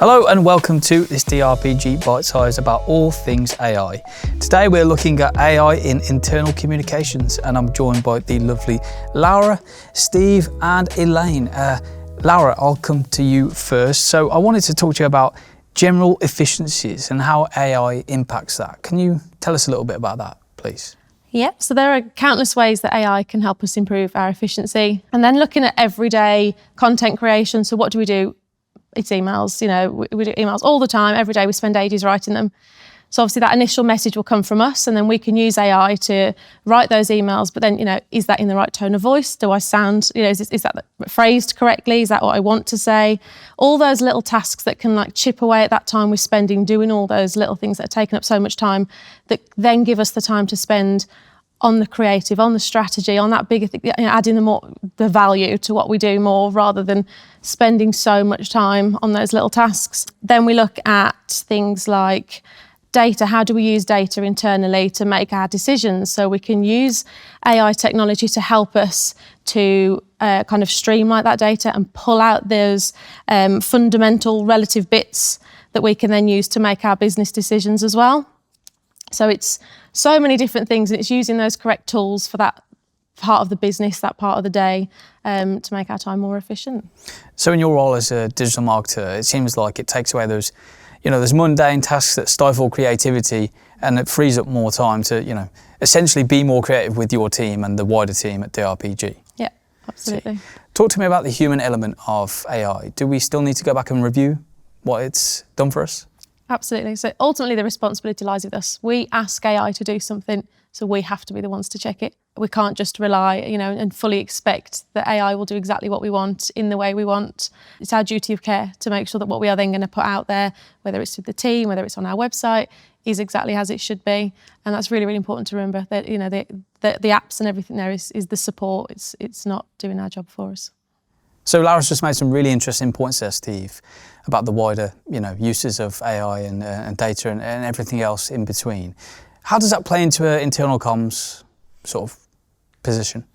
Hello and welcome to this DRPG Bite Size about all things AI. Today we're looking at AI in internal communications and I'm joined by the lovely Laura, Steve and Elaine. Laura, I'll come to you first. So I wanted to talk to you about general efficiencies and how AI impacts that. Can you tell us a little bit about that, please? Yep, so there are countless ways that AI can help us improve our efficiency. And then looking at everyday content creation, so what do? It's emails, we do emails all the time, every day we spend ages writing them. So obviously that initial message will come from us and then we can use AI to write those emails, but then, is that in the right tone of voice? Do I sound, is that phrased correctly? Is that what I want to say? All those little tasks that can chip away at that time we're spending doing all those little things that are taking up so much time that then give us the time to spend on the creative, on the strategy, on that bigger thing, adding the value to what we do more rather than spending so much time on those little tasks. Then we look at things like data. How do we use data internally to make our decisions? So we can use AI technology to help us to kind of streamline that data and pull out those fundamental relative bits that we can then use to make our business decisions as well. So it's so many different things and it's using those correct tools for that part of the business, that part of the day, to make our time more efficient. So in your role as a digital marketer, it seems like it takes away those, those mundane tasks that stifle creativity and it frees up more time to, essentially be more creative with your team and the wider team at DRPG. Yeah, absolutely. So, talk to me about the human element of AI. Do we still need to go back and review what it's done for us? Absolutely. So ultimately the responsibility lies with us. We ask AI to do something, so we have to be the ones to check it. We can't just rely, and fully expect that AI will do exactly what we want in the way we want. It's our duty of care to make sure that what we are then going to put out there, whether it's with the team, whether it's on our website, is exactly as it should be. And that's really, really important to remember that, the apps and everything there is the support. It's not doing our job for us. So Laura's just made some really interesting points there, Steve, about the wider, uses of AI and data and everything else in between. How does that play into an internal comms sort of position?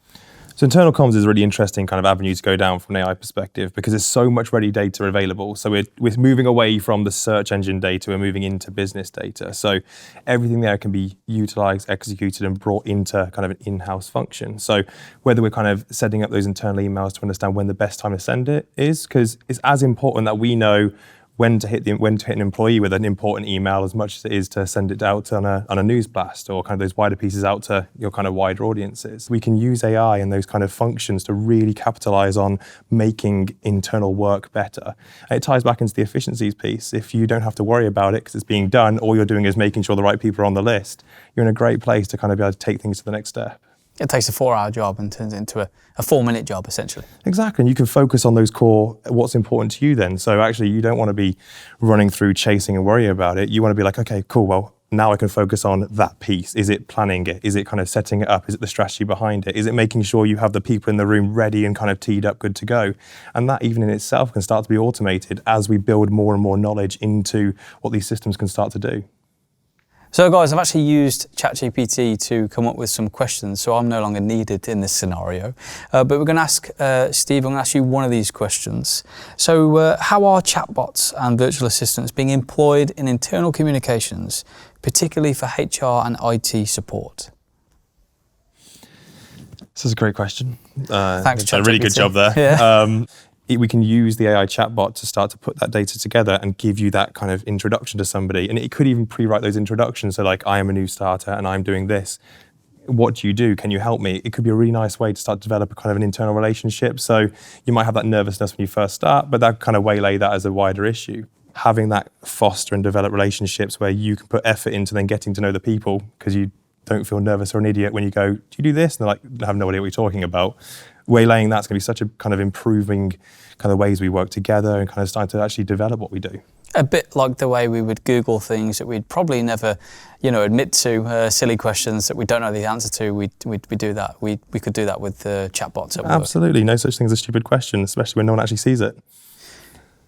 So internal comms is a really interesting kind of avenue to go down from an AI perspective because there's so much ready data available. So we're moving away from the search engine data, we're moving into business data. So everything there can be utilized, executed and brought into kind of an in-house function. So whether we're kind of setting up those internal emails to understand when the best time to send it is, because it's as important that we know when to hit an employee with an important email as much as it is to send it out on a news blast or kind of those wider pieces out to your kind of wider audiences. We can use AI and those kind of functions to really capitalize on making internal work better. And it ties back into the efficiencies piece. If you don't have to worry about it because it's being done, all you're doing is making sure the right people are on the list, you're in a great place to kind of be able to take things to the next step. It takes a 4-hour job and turns it into a 4-minute job, essentially. Exactly, and you can focus on those core, what's important to you then. So actually, you don't want to be running through chasing and worrying about it. You want to be like, okay, cool, well, now I can focus on that piece. Is it planning it? Is it kind of setting it up? Is it the strategy behind it? Is it making sure you have the people in the room ready and kind of teed up, good to go? And that even in itself can start to be automated as we build more and more knowledge into what these systems can start to do. So guys, I've actually used ChatGPT to come up with some questions, so I'm no longer needed in this scenario. But we're going to ask, Steve, I'm going to ask you one of these questions. So how are chatbots and virtual assistants being employed in internal communications, particularly for HR and IT support? This is a great question. Thanks, ChatGPT. A really good job there. Yeah. We can use the AI chatbot to start to put that data together and give you that kind of introduction to somebody. And it could even pre-write those introductions. So like, I am a new starter and I'm doing this. What do you do? Can you help me? It could be a really nice way to start to develop a kind of an internal relationship. So you might have that nervousness when you first start, but that kind of waylay that as a wider issue. Having that foster and develop relationships where you can put effort into then getting to know the people because you don't feel nervous or an idiot when you go, do you do this? And they're like, I have no idea what you're talking about. Waylaying that's going to be such a kind of improving kind of ways we work together and kind of starting to actually develop what we do. A bit like the way we would Google things that we'd probably never, admit to, silly questions that we don't know the answer to. We do that. We could do that with chatbots at work. Absolutely, no such thing as a stupid question, especially when no one actually sees it.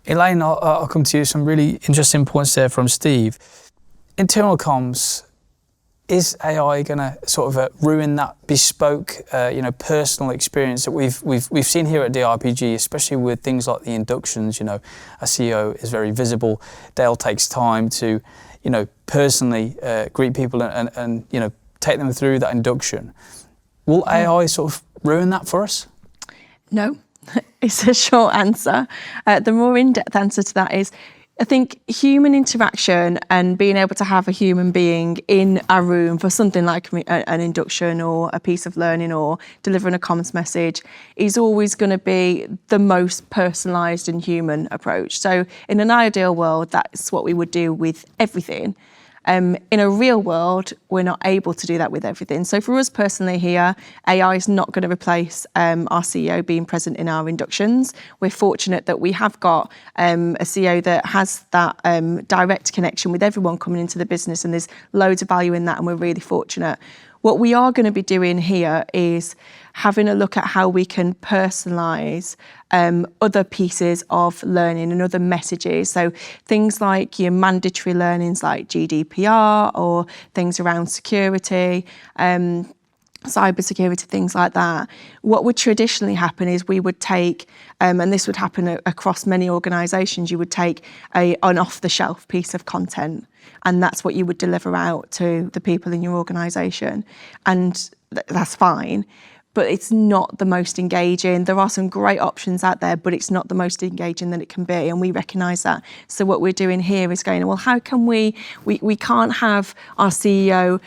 Elaine, I'll come to you. Some really interesting points there from Steve. Internal comms, is AI going to sort of ruin that bespoke, personal experience that we've seen here at DRPG, especially with things like the inductions? A CEO is very visible. Dale takes time to, personally greet people and take them through that induction. Will AI sort of ruin that for us? No, it's a short answer. The more in-depth answer to that is, I think human interaction and being able to have a human being in a room for something like an induction or a piece of learning or delivering a comms message is always going to be the most personalised and human approach. So in an ideal world, that's what we would do with everything. In a real world, we're not able to do that with everything. So for us personally here, AI is not going to replace our CEO being present in our inductions. We're fortunate that we have got a CEO that has that direct connection with everyone coming into the business, and there's loads of value in that, and we're really fortunate. What we are going to be doing here is having a look at how we can personalise other pieces of learning and other messages. So things like your mandatory learnings like GDPR, or things around security, cybersecurity, things like that. What would traditionally happen is we would take, and this would happen across many organisations, you would take an off-the-shelf piece of content, and that's what you would deliver out to the people in your organisation. And that's fine, but it's not the most engaging. There are some great options out there, but it's not the most engaging that it can be, and we recognise that. So what we're doing here is going, well, how can we can't have our CEO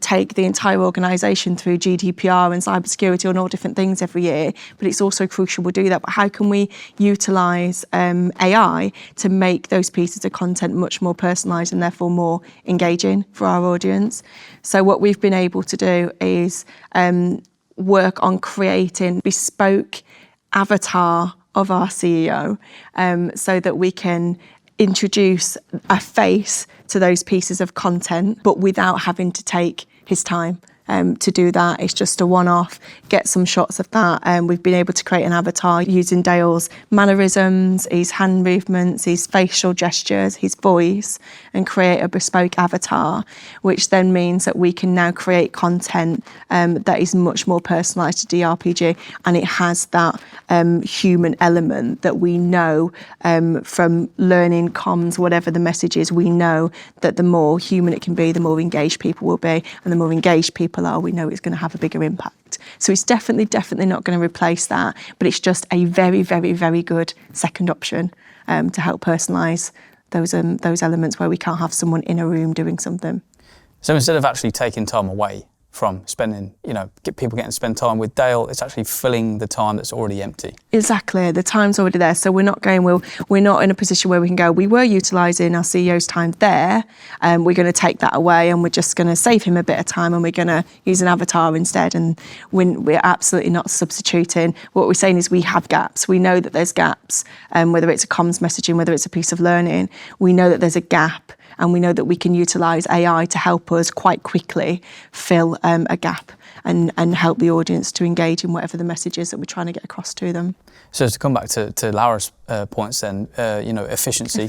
take the entire organisation through GDPR and cybersecurity and all different things every year, but it's also crucial we do that. But how can we utilise AI to make those pieces of content much more personalised and therefore more engaging for our audience? So what we've been able to do is work on creating bespoke avatar of our CEO, so that we can introduce a face to those pieces of content, but without having to take his time to do that. It's just a one-off, get some shots of that. We've been able to create an avatar using Dale's mannerisms, his hand movements, his facial gestures, his voice, and create a bespoke avatar, which then means that we can now create content that is much more personalised to DRPG, and it has that human element that we know from learning comms, whatever the message is, we know that the more human it can be, the more engaged people will be, and the more engaged people are, we know it's going to have a bigger impact. So it's definitely not going to replace that, but it's just a very, very, very good second option to help personalise those elements where we can't have someone in a room doing something. So instead of actually taking time away from spending, people getting to spend time with Dale, it's actually filling the time that's already empty. Exactly, the time's already there. So we're not in a position where we can go, we were utilising our CEO's time there, and we're going to take that away and we're just going to save him a bit of time and we're going to use an avatar instead. And we're absolutely not substituting. What we're saying is we have gaps. We know that there's gaps, whether it's a comms messaging, whether it's a piece of learning, we know that there's a gap. And we know that we can utilise AI to help us quite quickly fill a gap and help the audience to engage in whatever the message is that we're trying to get across to them. So to come back to Laura's points then, efficiency.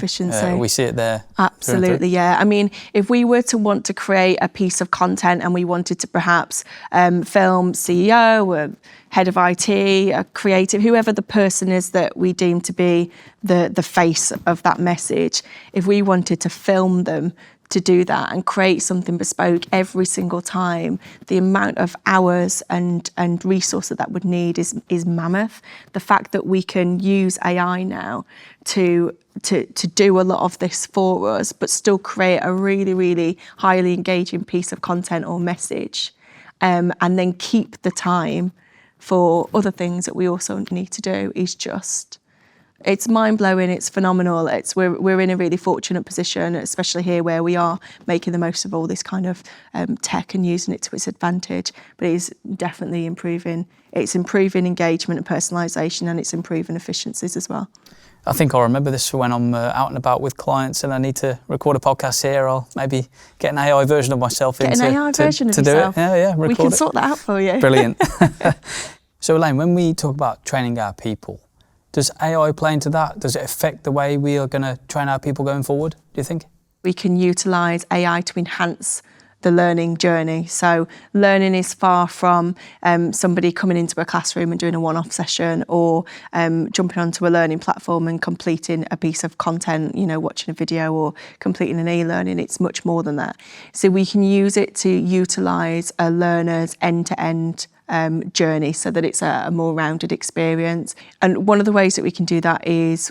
We see it there. Absolutely, yeah. I mean, if we were to want to create a piece of content and we wanted to perhaps film CEO or head of IT, a creative, whoever the person is that we deem to be the face of that message, if we wanted to film them to do that and create something bespoke every single time, the amount of hours and resource that would need is mammoth. The fact that we can use AI now to do a lot of this for us, but still create a really, really highly engaging piece of content or message, and then keep the time for other things that we also need to do is just, it's mind-blowing, it's phenomenal. We're in a really fortunate position, especially here where we are making the most of all this kind of tech and using it to its advantage, but it is definitely improving. It's improving engagement and personalisation, and it's improving efficiencies as well. I think I'll remember this for when I'm out and about with clients and I need to record a podcast here. I'll maybe get an AI version of myself to do it. Yeah, we can sort that out for you. Brilliant. So Elaine, when we talk about training our people, does AI play into that? Does it affect the way we are going to train our people going forward, do you think? We can utilise AI to enhance the learning journey. So learning is far from somebody coming into a classroom and doing a one-off session, or jumping onto a learning platform and completing a piece of content, watching a video or completing an e-learning. It's much more than that. So we can use it to utilise a learner's end-to-end journey so that it's a more rounded experience. And one of the ways that we can do that is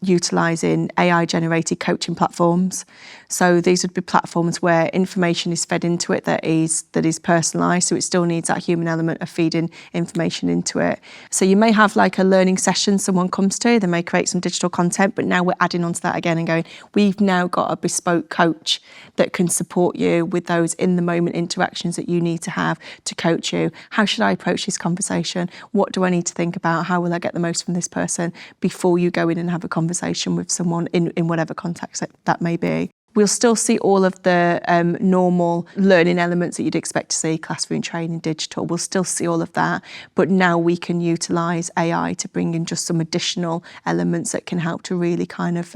utilising AI-generated coaching platforms. So these would be platforms where information is fed into it that is personalised, so it still needs that human element of feeding information into it. So you may have like a learning session someone comes to, they may create some digital content, but now we're adding onto that again and going, we've now got a bespoke coach that can support you with those in-the-moment interactions that you need to have to coach you. How should I approach this conversation? What do I need to think about? How will I get the most from this person before you go in and have a conversation with someone in whatever context that may be? We'll still see all of the normal learning elements that you'd expect to see, classroom training, digital. We'll still see all of that, but now we can utilise AI to bring in just some additional elements that can help to really kind of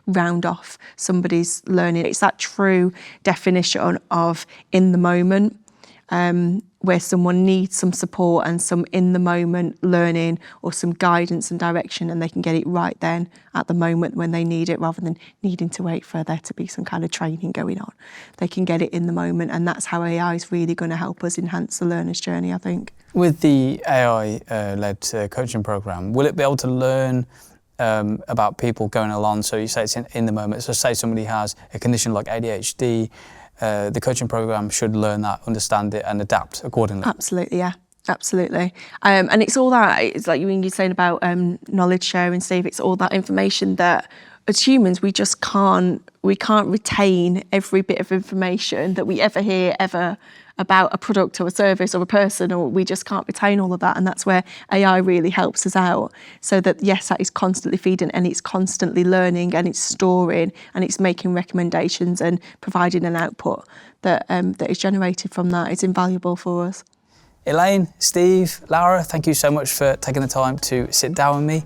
round off somebody's learning. It's that true definition of in the moment, where someone needs some support and some in-the-moment learning or some guidance and direction, and they can get it right then at the moment when they need it, rather than needing to wait for there to be some kind of training going on. They can get it in the moment, and that's how AI is really going to help us enhance the learner's journey, I think. With the AI-led coaching program, will it be able to learn about people going along? So you say it's in the moment. So say somebody has a condition like ADHD, the coaching program should learn that, understand it, and adapt accordingly. Absolutely, yeah, absolutely. And it's all that. It's like when you're saying about knowledge sharing, Steve. It's all that information that, as humans, we just can't retain every bit of information that we ever hear about a product or a service or a person, or we just can't retain all of that. And that's where AI really helps us out, so that yes, that is constantly feeding and it's constantly learning and it's storing and it's making recommendations and providing an output that is generated from that. It's invaluable for us. Elaine, Steve, Laura, thank you so much for taking the time to sit down with me.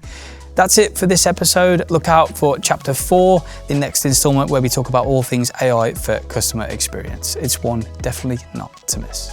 That's it for this episode. Look out for Chapter 4, the next instalment where we talk about all things AI for customer experience. It's one definitely not to miss.